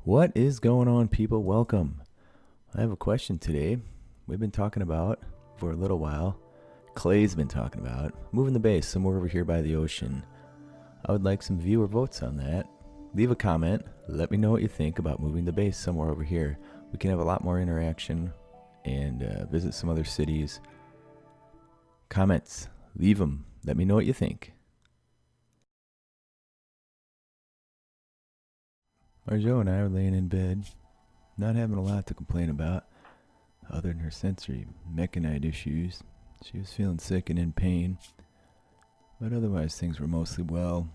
What is going on, people? Welcome. I have a question today. We've been talking about, for a little while, Clay's been talking about, moving the base somewhere over here by the ocean. I would like some viewer votes on that. Leave a comment. Let me know what you think about moving the base somewhere over here. We can have a lot more interaction and visit some other cities. Comments. Leave them. Let me know what you think. Marjot and I were laying in bed, not having a lot to complain about, other than her sensory mechanite issues. She was feeling sick and in pain, but otherwise things were mostly well.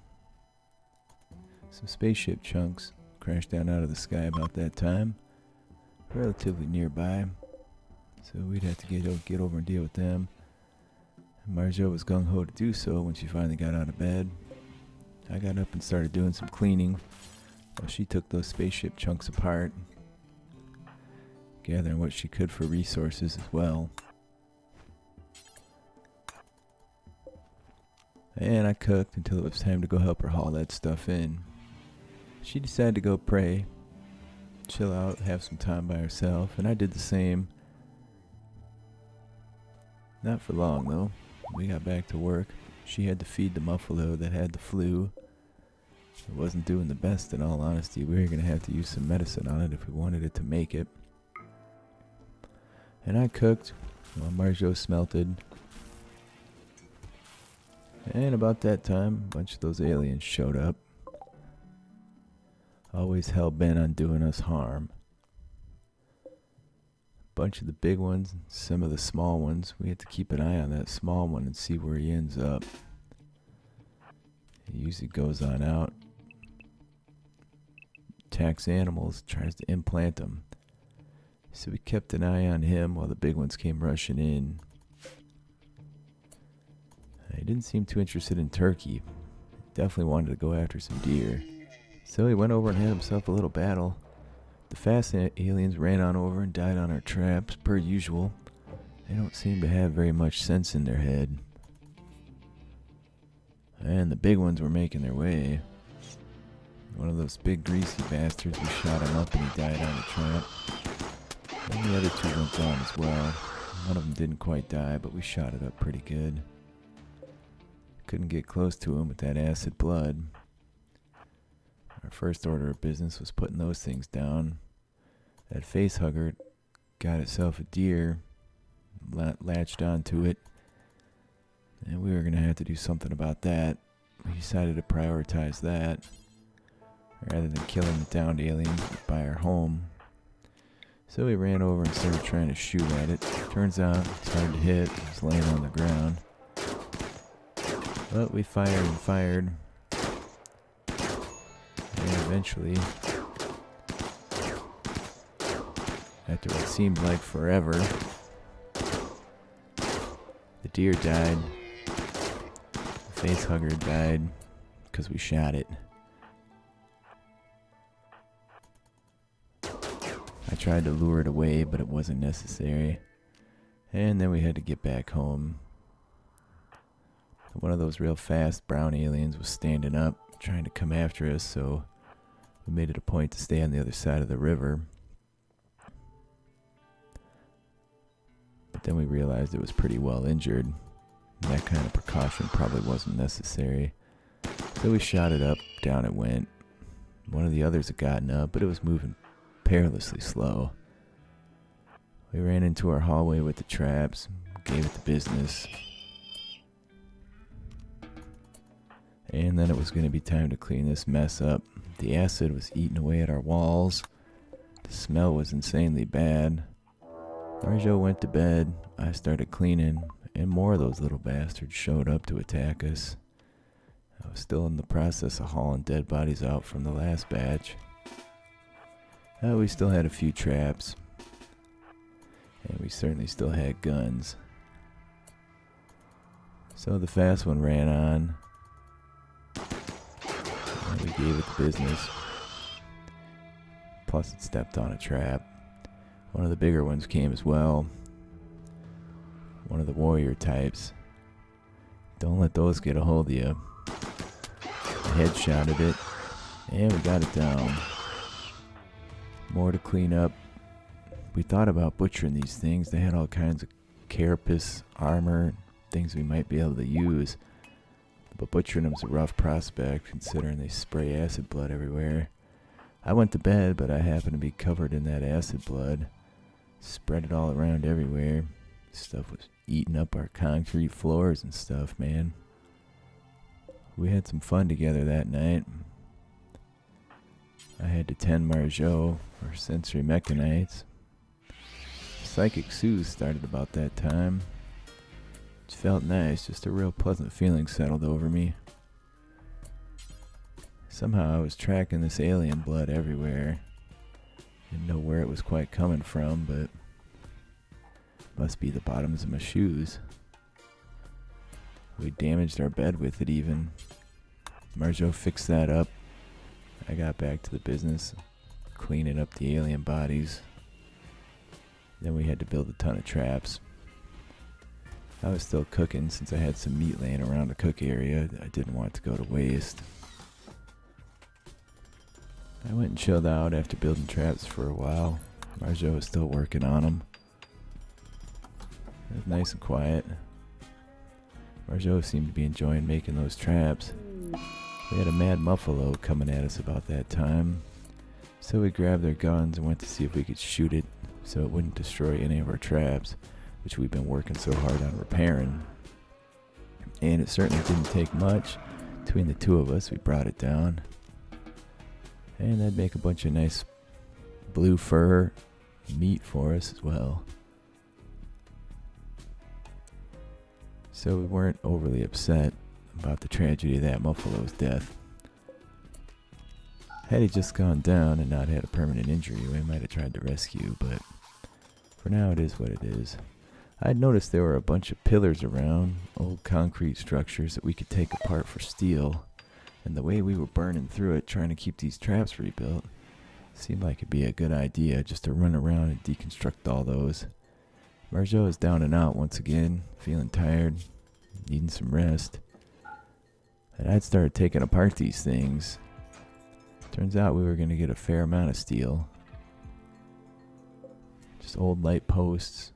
Some spaceship chunks crashed down out of the sky about that time, relatively nearby, so we'd have to get over and deal with them. And Marjot was gung-ho to do so when she finally got out of bed. I got up and started doing some cleaning. Well, she took those spaceship chunks apart, gathering what she could for resources as well. And I cooked until it was time to go help her haul that stuff in. She decided to go pray, chill out, have some time by herself, and I did the same. Not for long though. We got back to work. She had to feed the muffalo that had the flu. It wasn't doing the best, in all honesty. We were going to have to use some medicine on it if we wanted it to make it. And I cooked while Marjot smelted. And about that time, a bunch of those aliens showed up. Always hell-bent on doing us harm. A bunch of the big ones, some of the small ones. We had to keep an eye on that small one and see where he ends up. He usually goes on out, attacks animals, tries to implant them. So we kept an eye on him while the big ones came rushing in. He didn't seem too interested in turkey. Definitely wanted to go after some deer. So he went over and had himself a little battle. The fast aliens ran on over and died on our traps, per usual. They don't seem to have very much sense in their head. And the big ones were making their way. One of those big greasy bastards, we shot him up and he died on the trap. And the other two went down as well. One of them didn't quite die, but we shot it up pretty good. Couldn't get close to him with that acid blood. Our first order of business was putting those things down. That face hugger got itself a deer, latched onto it, and we were going to have to do something about that. We decided to prioritize that rather than killing the downed aliens by our home. So we ran over and started trying to shoot at it. Turns out it's hard to hit. It's laying on the ground. But we fired and fired. And eventually, after what seemed like forever, the deer died. The face hugger died because we shot it. I tried to lure it away, but it wasn't necessary. And then we had to get back home. One of those real fast brown aliens was standing up, trying to come after us, so we made it a point to stay on the other side of the river. But then we realized it was pretty well injured, and that kind of precaution probably wasn't necessary. So we shot it up, down it went. One of the others had gotten up, but it was moving perilously slow. We ran into our hallway with the traps, gave it the business. And then it was going to be time to clean this mess up. The acid was eating away at our walls. The smell was insanely bad. Marjot went to bed. I started cleaning, and more of those little bastards showed up to attack us. I was still in the process of hauling dead bodies out from the last batch. We still had a few traps, and we certainly still had guns. So the fast one ran on. And we gave it the business. Plus it stepped on a trap. One of the bigger ones came as well. One of the warrior types. Don't let those get a hold of you. I headshotted it, and we got it down. More to clean up. We thought about butchering these things. They had all kinds of carapace, armor, things we might be able to use. But butchering them's a rough prospect considering they spray acid blood everywhere. I went to bed, but I happened to be covered in that acid blood. Spread it all around everywhere. Stuff was eating up our concrete floors and stuff, man. We had some fun together that night. I had to tend Marjot, or sensory mechanites. Psychic Sue started about that time. It felt nice, just a real pleasant feeling settled over me. Somehow I was tracking this alien blood everywhere. Didn't know where it was quite coming from, but must be the bottoms of my shoes. We damaged our bed with it even. Marjot fixed that up. I got back to the business, cleaning up the alien bodies. Then we had to build a ton of traps. I was still cooking since I had some meat laying around the cook area that I didn't want to go to waste. I went and chilled out after building traps for a while. Marjot was still working on them. It was nice and quiet. Marjot seemed to be enjoying making those traps. We had a mad muffalo coming at us about that time. So we grabbed their guns and went to see if we could shoot it so it wouldn't destroy any of our traps, which we've been working so hard on repairing. And it certainly didn't take much. Between the two of us, we brought it down. And that'd make a bunch of nice blue fur meat for us as well. So we weren't overly upset about the tragedy of that buffalo's death. Had he just gone down and not had a permanent injury, we might have tried to rescue, but for now it is what it is. I'd noticed there were a bunch of pillars around, old concrete structures that we could take apart for steel, and the way we were burning through it trying to keep these traps rebuilt, seemed like it'd be a good idea just to run around and deconstruct all those. Marjot is down and out once again, feeling tired, needing some rest. And I'd started taking apart these things. Turns out we were going to get a fair amount of steel. Just old light posts,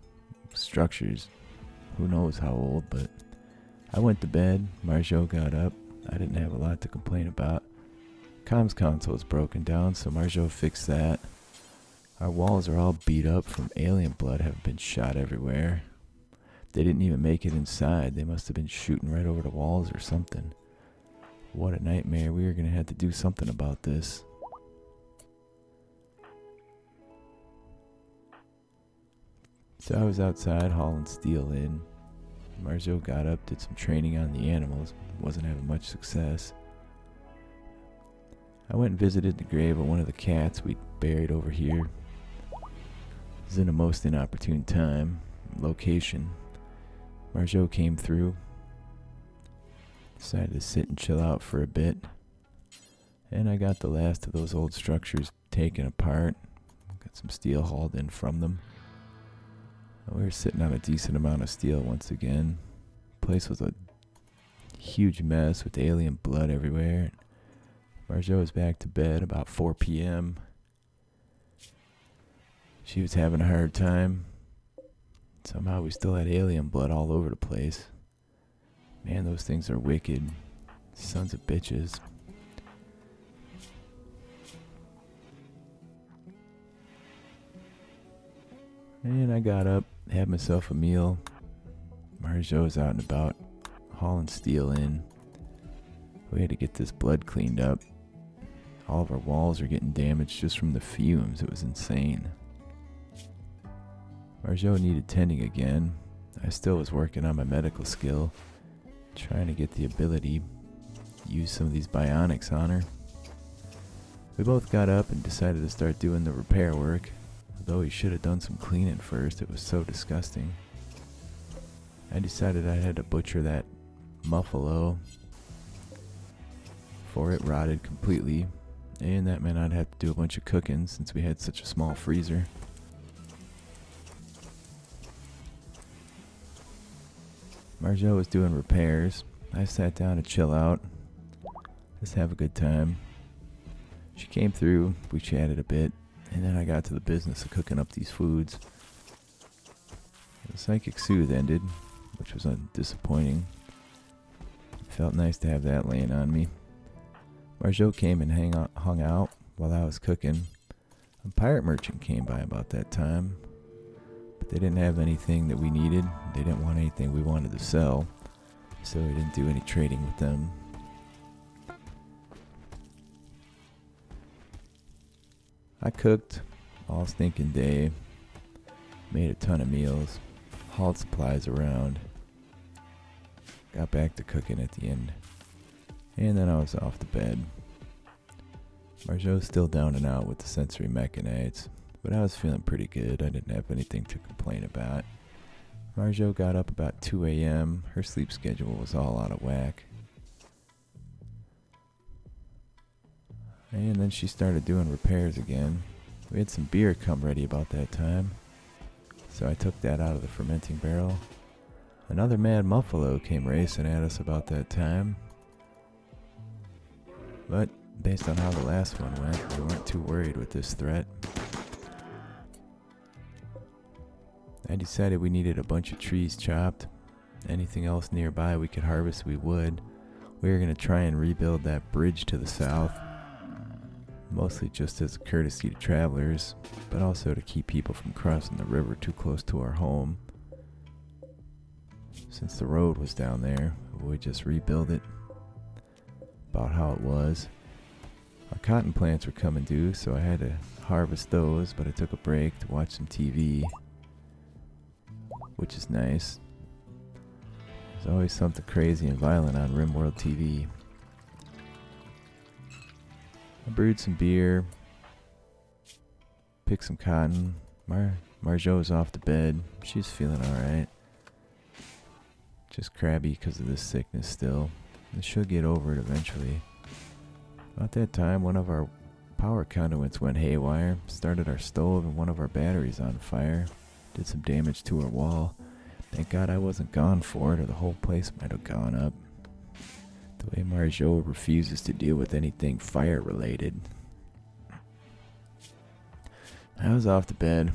structures, who knows how old, but I went to bed, Marjot got up. I didn't have a lot to complain about. Comms console's broken down, so Marjot fixed that. Our walls are all beat up from alien blood, having been shot everywhere. They didn't even make it inside. They must have been shooting right over the walls or something. What a nightmare. We were going to have to do something about this. So I was outside hauling steel in. Marjot got up, did some training on the animals. Wasn't having much success. I went and visited the grave of one of the cats we'd buried over here. It was in a most inopportune time, location. Marjot came through. Decided to sit and chill out for a bit. And I got the last of those old structures taken apart. Got some steel hauled in from them. We were sitting on a decent amount of steel once again. The place was a huge mess with alien blood everywhere. Marjot was back to bed about 4 p.m. She was having a hard time. Somehow we still had alien blood all over the place. Man, those things are wicked. Sons of bitches. And I got up, had myself a meal. Marjot was out and about, hauling steel in. We had to get this blood cleaned up. All of our walls are getting damaged just from the fumes. It was insane. Marjot needed tending again. I still was working on my medical skill, trying to get the ability to use some of these bionics on her. We both got up and decided to start doing the repair work. Although we should have done some cleaning first, it was so disgusting. I decided I had to butcher that muffalo before it rotted completely, and that meant I'd have to do a bunch of cooking since we had such a small freezer. Marjot was doing repairs. I sat down to chill out, just have a good time. She came through, we chatted a bit, And then I got to the business of cooking up these foods. The psychic soothe ended, which was disappointing. It felt nice to have that laying on me. Marjot came and hung out while I was cooking. A pirate merchant came by about that time, but they didn't have anything that we needed. They didn't want anything we wanted to sell, so we didn't do any trading with them. I cooked all stinking day, made a ton of meals, hauled supplies around, got back to cooking at the end, and then I was off to bed. Marjot's still down and out with the sensory mechanites, but I was feeling pretty good. I didn't have anything to complain about. Marjot got up about 2 a.m. Her sleep schedule was all out of whack. And then she started doing repairs again. We had some beer come ready about that time, so I took that out of the fermenting barrel. Another mad muffalo came racing at us about that time, but based on how the last one went, we weren't too worried with this threat. I decided we needed a bunch of trees chopped. Anything else nearby we could harvest, we would. We were going to try and rebuild that bridge to the south, mostly just as a courtesy to travelers, but also to keep people from crossing the river too close to our home. Since the road was down there, we'd just rebuild it about how it was. Our cotton plants were coming due, so I had to harvest those, but I took a break to watch some TV, which is nice. There's always something crazy and violent on RimWorld TV. I brewed some beer, picked some cotton. Marjot's off to bed. She's feeling alright. Just crabby because of this sickness still. And she'll get over it eventually. About that time, one of our power conduits went haywire, started our stove and one of our batteries on fire, did some damage to our wall. Thank God I wasn't gone for it, or the whole place might have gone up. The way Marjot refuses to deal with anything fire related. I was off to bed.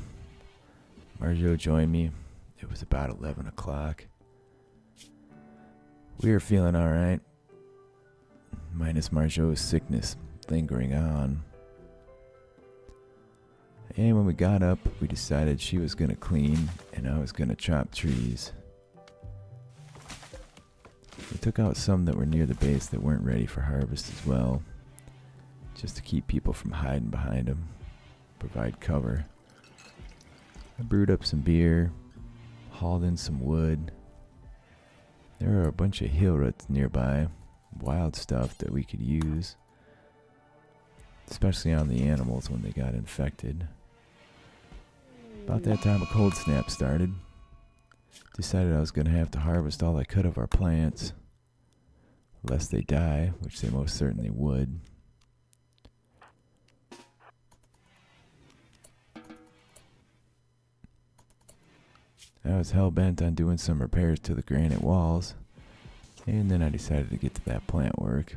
Marjot joined me. It was about 11 o'clock. We were feeling alright, minus Marjot's sickness lingering on. And when we got up, we decided she was going to clean and I was going to chop trees. We took out some that were near the base that weren't ready for harvest as well, just to keep people from hiding behind them, provide cover. I brewed up some beer, hauled in some wood. There were a bunch of heel roots nearby, wild stuff that we could use, especially on the animals when they got infected. About that time a cold snap started. Decided I was going to have to harvest all I could of our plants, lest they die, which they most certainly would. I was hell-bent on doing some repairs to the granite walls, and then I decided to get to that plant work.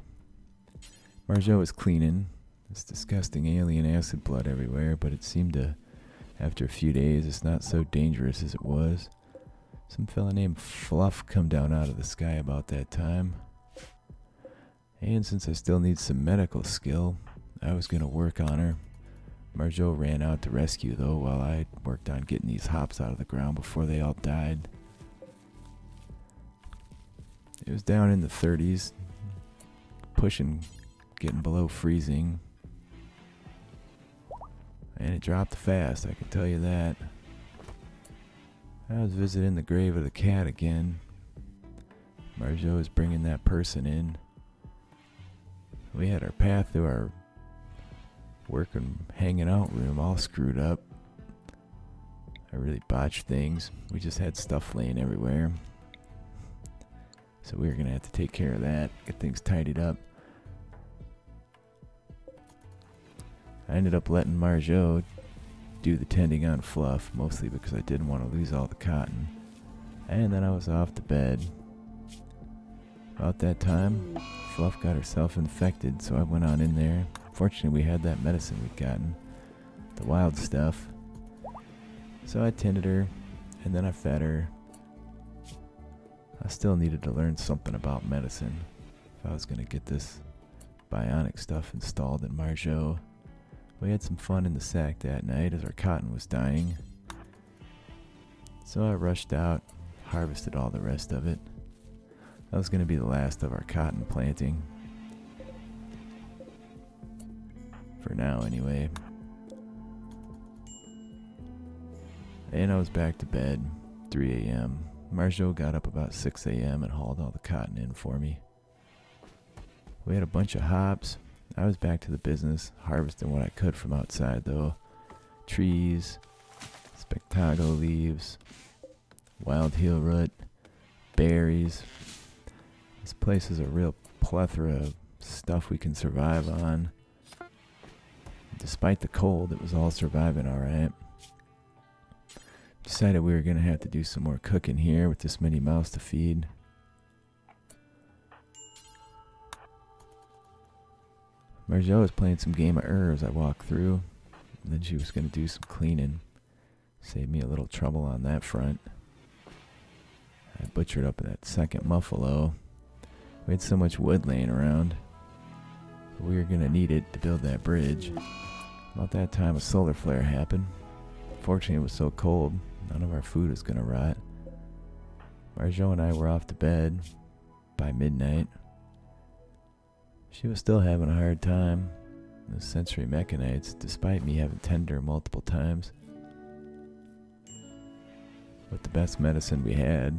Marjot was cleaning. This disgusting alien acid blood everywhere, but it seemed to, after a few days, it's not so dangerous as it was. Some fella named Fluff come down out of the sky about that time. And since I still need some medical skill, I was going to work on her. Marjot ran out to rescue though, while I worked on getting these hops out of the ground before they all died. It was down in the 30s, pushing, getting below freezing. And it dropped fast, I can tell you that. I was visiting the grave of the cat again. Marjot was bringing that person in. We had our path through our work and hanging out room all screwed up. I really botched things. We just had stuff laying everywhere. So we were going to have to take care of that, get things tidied up. I ended up letting Marjot do the tending on Fluff, mostly because I didn't want to lose all the cotton. And then I was off to bed. About that time, Fluff got herself infected, so I went on in there. Fortunately, we had that medicine we'd gotten. the wild stuff. So I tended her, and then I fed her. I still needed to learn something about medicine if I was going to get this bionic stuff installed in Marjot. We had some fun in the sack that night as our cotton was dying. So I rushed out, harvested all the rest of it. That was going to be the last of our cotton planting. For now, anyway. And I was back to bed, 3 a.m. Marjot got up about 6 a.m. and hauled all the cotton in for me. We had a bunch of hops. I was back to the business, harvesting what I could from outside though. Trees, spectago leaves, wild heel root, berries. This place is a real plethora of stuff we can survive on. Despite the cold, it was all surviving alright. Decided we were going to have to do some more cooking here with this many mouths to feed. Marjot was playing some game of as I walked through. And then she was going to do some cleaning. Saved me a little trouble on that front. I butchered up that second muffalo. We had so much wood laying around. We were going to need it to build that bridge. About that time a solar flare happened. Fortunately it was so cold, none of our food was going to rot. Marjot and I were off to bed by midnight. She was still having a hard time. The sensory mechanites, despite me having tended her multiple times. With the best medicine we had.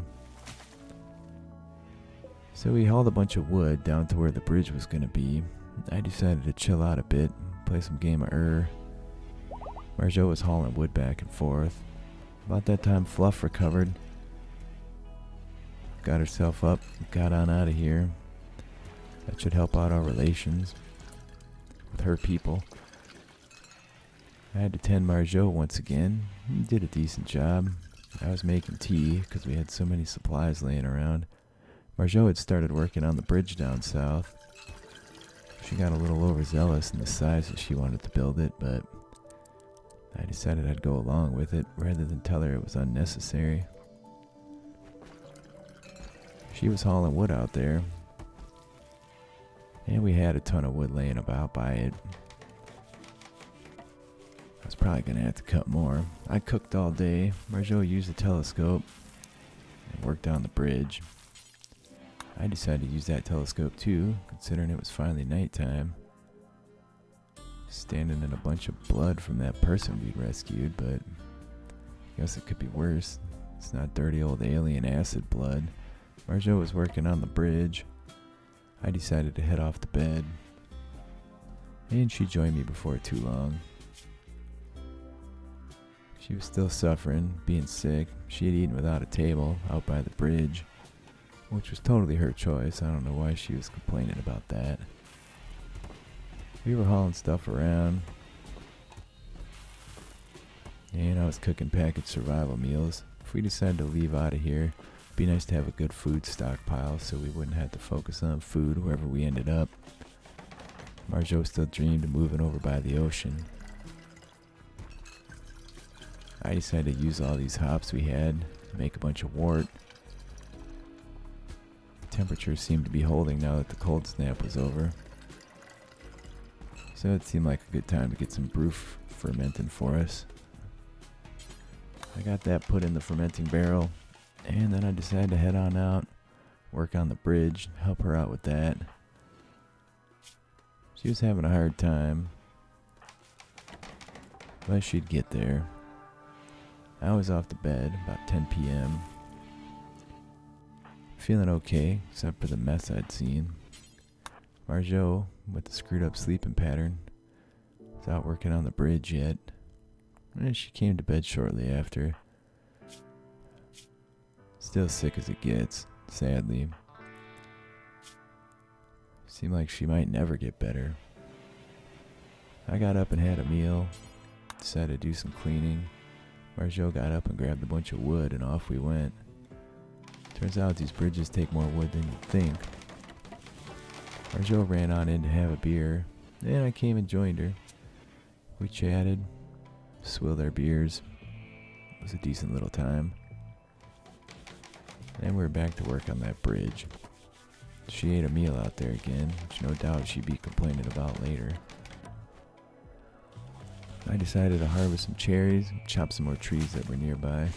So we hauled a bunch of wood down to where the bridge was going to be. I decided to chill out a bit, play some game of Marjot was hauling wood back and forth. About that time Fluff recovered. Got herself up, got on out of here. That should help out our relations with her people. I had to tend Marjot once again. He did a decent job. I was making tea because we had so many supplies laying around. Marjot had started working on the bridge down south. She got a little overzealous in the size that she wanted to build it, but I decided I'd go along with it rather than tell her it was unnecessary. She was hauling wood out there, and we had a ton of wood laying about by it. I was probably going to have to cut more. I cooked all day. Marjot used the telescope and worked on the bridge. I decided to use that telescope too, considering it was finally nighttime. Standing in a bunch of blood from that person we'd rescued, but I guess it could be worse. It's not dirty old alien acid blood. Marjot was working on the bridge. I decided to head off to bed, and she joined me before too long. She was still suffering, being sick. She had eaten without a table out by the bridge, which was totally her choice. I don't know why she was complaining about that. We were hauling stuff around, and I was cooking packaged survival meals. If we decided to leave out of here, it'd be nice to have a good food stockpile so we wouldn't have to focus on food wherever we ended up. Marjot still dreamed of moving over by the ocean. I decided to use all these hops we had to make a bunch of wort. The temperature seemed to be holding now that the cold snap was over. So it seemed like a good time to get some brew fermenting for us. I got that put in the fermenting barrel, and then I decided to head on out, work on the bridge, help her out with that. She was having a hard time, but she'd get there. I was off to bed about 10 p.m. Feeling okay, except for the mess I'd seen. Marjot, with the screwed up sleeping pattern, was out working on the bridge yet, and she came to bed shortly after. Still sick as it gets, sadly. Seemed like she might never get better. I got up and had a meal, decided to do some cleaning. Marjot got up and grabbed a bunch of wood, and off we went. Turns out these bridges take more wood than you'd think. Marjot ran on in to have a beer, and I came and joined her. We chatted, swill their beers. It was a decent little time. And we're back to work on that bridge. She ate a meal out there again, which no doubt she'd be complaining about later. I decided to harvest some cherries and chop some more trees that were nearby.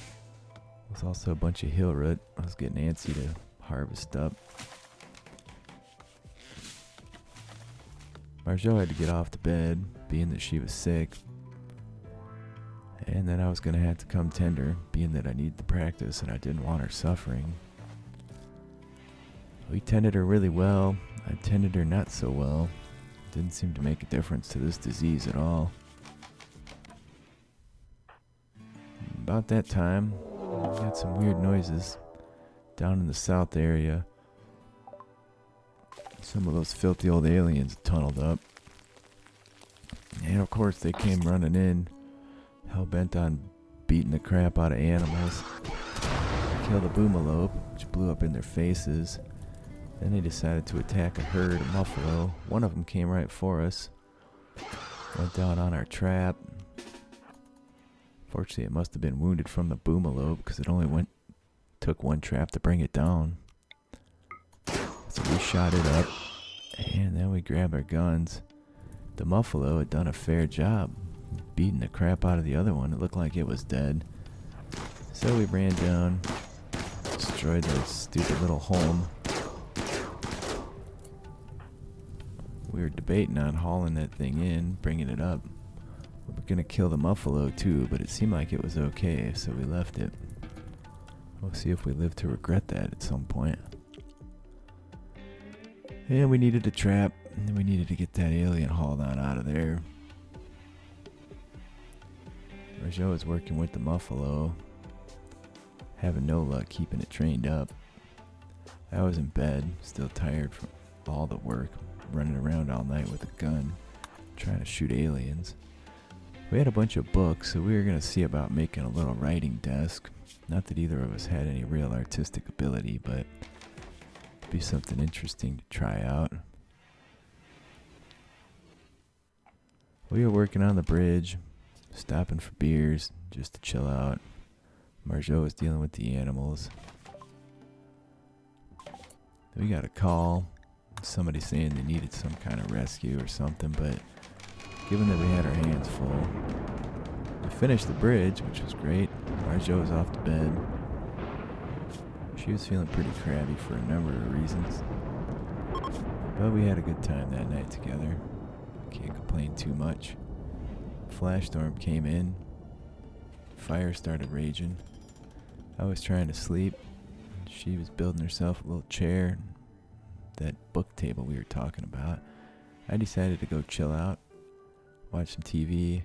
There was also a bunch of hill root I was getting antsy to harvest up. Marjot had to get off to bed, being that she was sick. And then I was going to have to come tend her, being that I needed the practice and I didn't want her suffering. We tended her really well. I tended her not so well. Didn't seem to make a difference to this disease at all. About that time, I got some weird noises down in the south area. Some of those filthy old aliens tunneled up. And of course they came running in, hell-bent on beating the crap out of animals. Killed a boomalope, which blew up in their faces. Then they decided to attack a herd of buffalo. One of them came right for us. Went down on our trap. Fortunately, it must have been wounded from the boomalope because it only took one trap to bring it down. So we shot it up, and then we grabbed our guns. The buffalo had done a fair job beating the crap out of the other one. It looked like it was dead. So we ran down, destroyed their stupid little home. We were debating on hauling that thing in, bringing it up. We were going to kill the buffalo too, but it seemed like it was okay, so we left it. We'll see if we live to regret that at some point. And we needed a trap, and we needed to get that alien hauled on out of there. Marjot was working with the buffalo, having no luck keeping it trained up. I was in bed, still tired from all the work, running around all night with a gun, trying to shoot aliens. We had a bunch of books, so we were going to see about making a little writing desk. Not that either of us had any real artistic ability, but it'd be something interesting to try out. We were working on the bridge, stopping for beers, just to chill out. Marjot was dealing with the animals. We got a call, somebody saying they needed some kind of rescue or something, but given that we had our hands full, we finished the bridge, which was great. Marjot was off to bed. She was feeling pretty crabby for a number of reasons, but we had a good time that night together. Can't complain too much. Flash storm came in. Fire started raging. I was trying to sleep. She was building herself a little chair. That book table we were talking about. I decided to go chill out, watch some TV.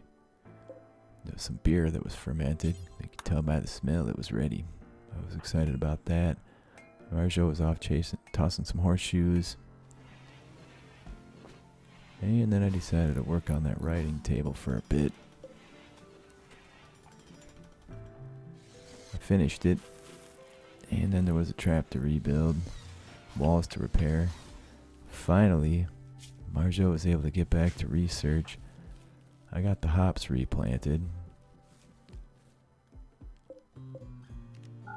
There was some beer that was fermented. You could tell by the smell it was ready. I was excited about that. Marjot was off tossing some horseshoes. And then I decided to work on that writing table for a bit. I finished it. And then there was a trap to rebuild, walls to repair. Finally, Marjot was able to get back to research. I got the hops replanted.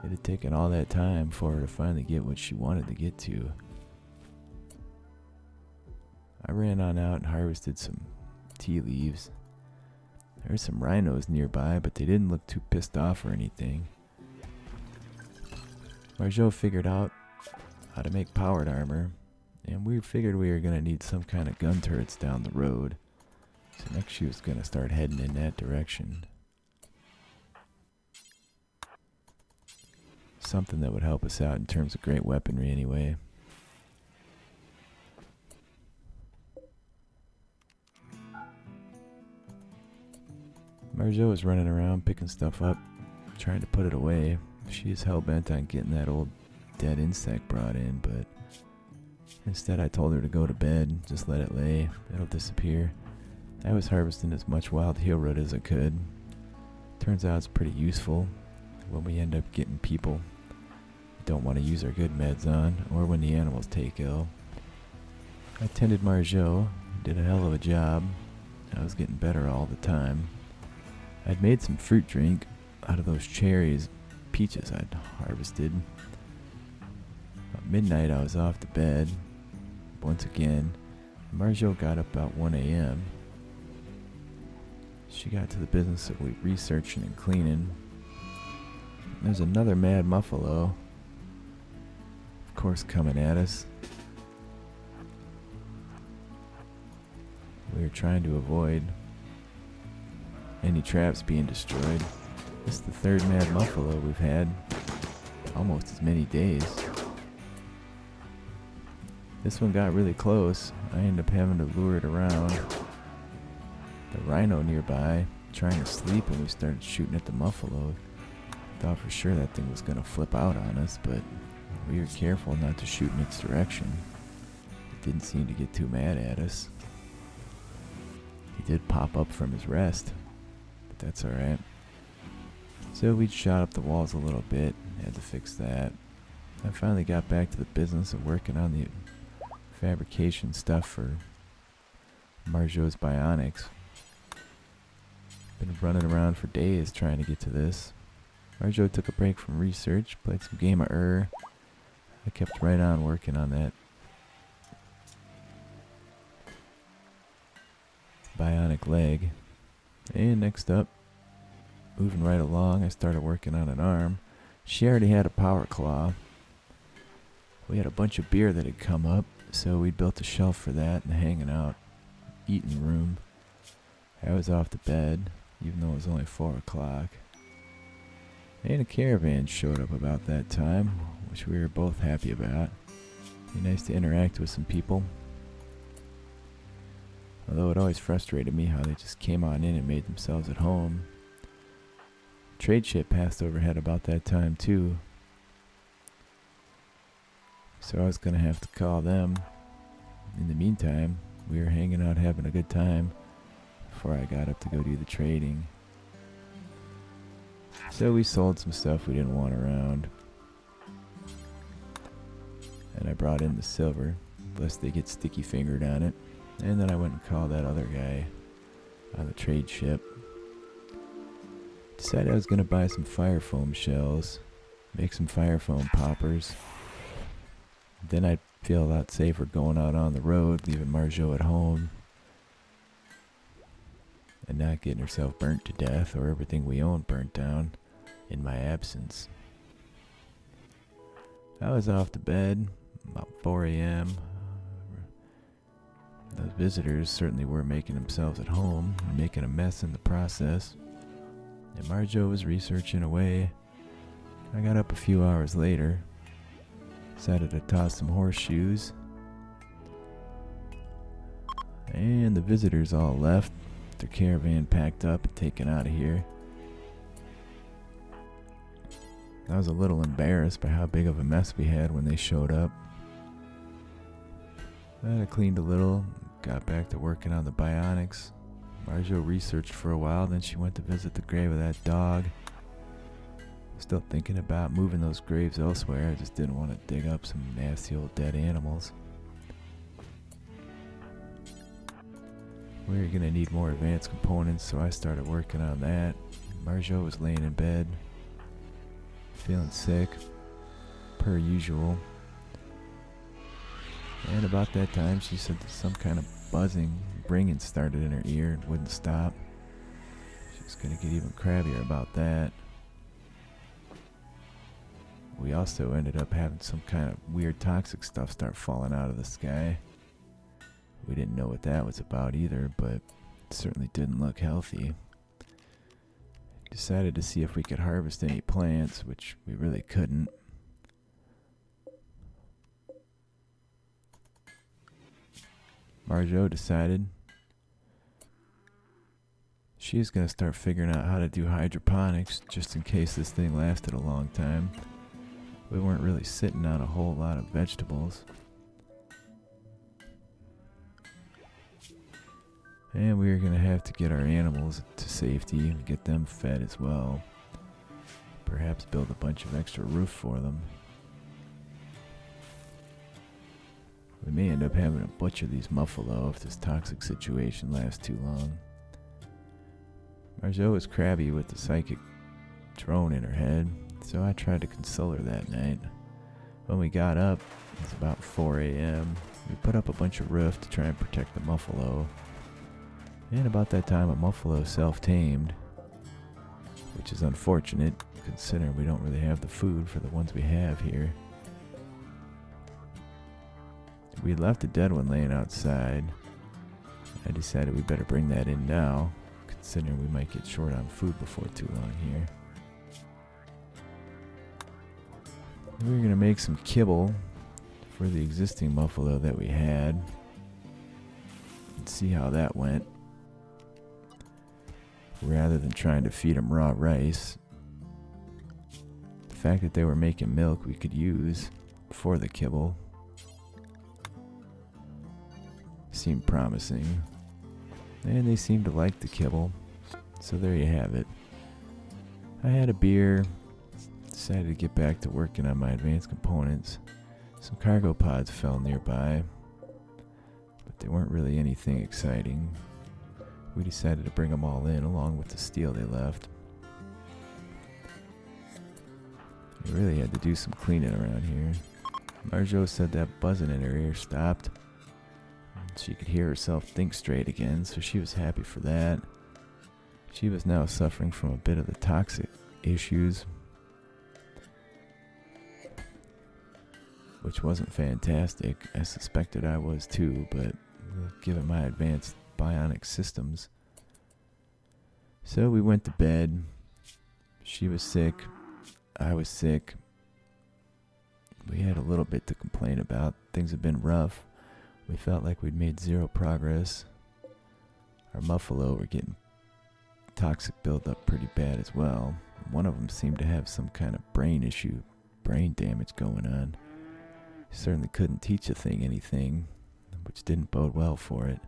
It had taken all that time for her to finally get what she wanted to get to. I ran on out and harvested some tea leaves. There were some rhinos nearby, but they didn't look too pissed off or anything. Marjot figured out how to make powered armor, and we figured we were going to need some kind of gun turrets down the road. So next she was going to start heading in that direction. Something that would help us out in terms of great weaponry anyway. Marjot was running around picking stuff up, trying to put it away. She is hell-bent on getting that old dead insect brought in, but instead I told her to go to bed, just let it lay, it'll disappear. I was harvesting as much wild heel root as I could. Turns out it's pretty useful when we end up getting people we don't want to use our good meds on, or when the animals take ill. I tended Marjot, did a hell of a job. I was getting better all the time. I'd made some fruit drink out of those peaches I'd harvested. At midnight I was off to bed once again. Marjot got up about 1 a.m. She got to the business of researching and cleaning. There's another mad muffalo, of course, coming at us. We were trying to avoid any traps being destroyed. This is the third mad muffalo we've had, almost as many days. This one got really close. I ended up having to lure it around the rhino nearby, trying to sleep when we started shooting at the muffalo. Thought for sure that thing was going to flip out on us, but we were careful not to shoot in its direction. It didn't seem to get too mad at us. He did pop up from his rest, but that's alright. So we shot up the walls a little bit, had to fix that. I finally got back to the business of working on the fabrication stuff for Marjot's bionics. Been running around for days trying to get to this. Marjot took a break from research, played some game of I kept right on working on that bionic leg. And next up, moving right along, I started working on an arm. She already had a power claw. We had a bunch of beer that had come up, so we built a shelf for that and hanging out, eating room. I was off to bed, even though it was only 4 o'clock. And a caravan showed up about that time, which we were both happy about. Be nice to interact with some people. Although it always frustrated me how they just came on in and made themselves at home. Trade ship passed overhead about that time too. So I was going to have to call them. In the meantime, we were hanging out having a good time before I got up to go do the trading. So we sold some stuff we didn't want around. And I brought in the silver, lest they get sticky fingered on it. And then I went and called that other guy on the trade ship. Decided I was going to buy some fire foam shells, make some fire foam poppers. Then I'd feel a lot safer going out on the road, leaving Marjot at home, and not getting herself burnt to death or everything we own burnt down in my absence. I was off to bed about 4 a.m. Those visitors certainly were making themselves at home and making a mess in the process. And Marjot was researching away. I got up a few hours later, decided to toss some horseshoes, and the visitors all left, their caravan packed up and taken out of here. I was a little embarrassed by how big of a mess we had when they showed up. But I cleaned a little, got back to working on the bionics. Marjot researched for a while, then she went to visit the grave of that dog. Still thinking about moving those graves elsewhere. I just didn't want to dig up some nasty old dead animals. We were going to need more advanced components, so I started working on that. Marjot was laying in bed, feeling sick, per usual. And about that time, she said that some kind of buzzing, ringing started in her ear and wouldn't stop. She was going to get even crabbier about that. We also ended up having some kind of weird toxic stuff start falling out of the sky. We didn't know what that was about either, but it certainly didn't look healthy. Decided to see if we could harvest any plants, which we really couldn't. Marjot decided she was going to start figuring out how to do hydroponics just in case this thing lasted a long time. We weren't really sitting on a whole lot of vegetables. And we were going to have to get our animals to safety and get them fed as well. Perhaps build a bunch of extra roof for them. We may end up having to butcher these muffalo if this toxic situation lasts too long. Marjot was crabby with the psychic drone in her head, so I tried to console her that night. When we got up, it was about 4 a.m. We put up a bunch of roof to try and protect the muffalo. And about that time, a muffalo self-tamed, which is unfortunate considering we don't really have the food for the ones we have here. We left a dead one laying outside. I decided we better bring that in now, considering we might get short on food before too long here. We were going to make some kibble for the existing muffalo that we had and see how that went, rather than trying to feed them raw rice. The fact that they were making milk we could use for the kibble seemed promising, and they seemed to like the kibble, so there you have it. I had a beer, decided to get back to working on my advanced components. Some cargo pods fell nearby, but they weren't really anything exciting. We decided to bring them all in along with the steel they left. We really had to do some cleaning around here. Marjot said that buzzing in her ear stopped. She could hear herself think straight again, so she was happy for that. She was now suffering from a bit of the toxic issues, which wasn't fantastic. I suspected I was too, but given my advanced bionic systems. So we went to bed. She was sick. I was sick. We had a little bit to complain about. Things have been rough. We felt like we'd made zero progress. Our muffalo were getting toxic buildup pretty bad as well. One of them seemed to have some kind of brain issue, brain damage going on. Certainly couldn't teach a thing anything, which didn't bode well for it.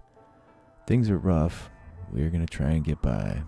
Things are rough. We're going to try and get by.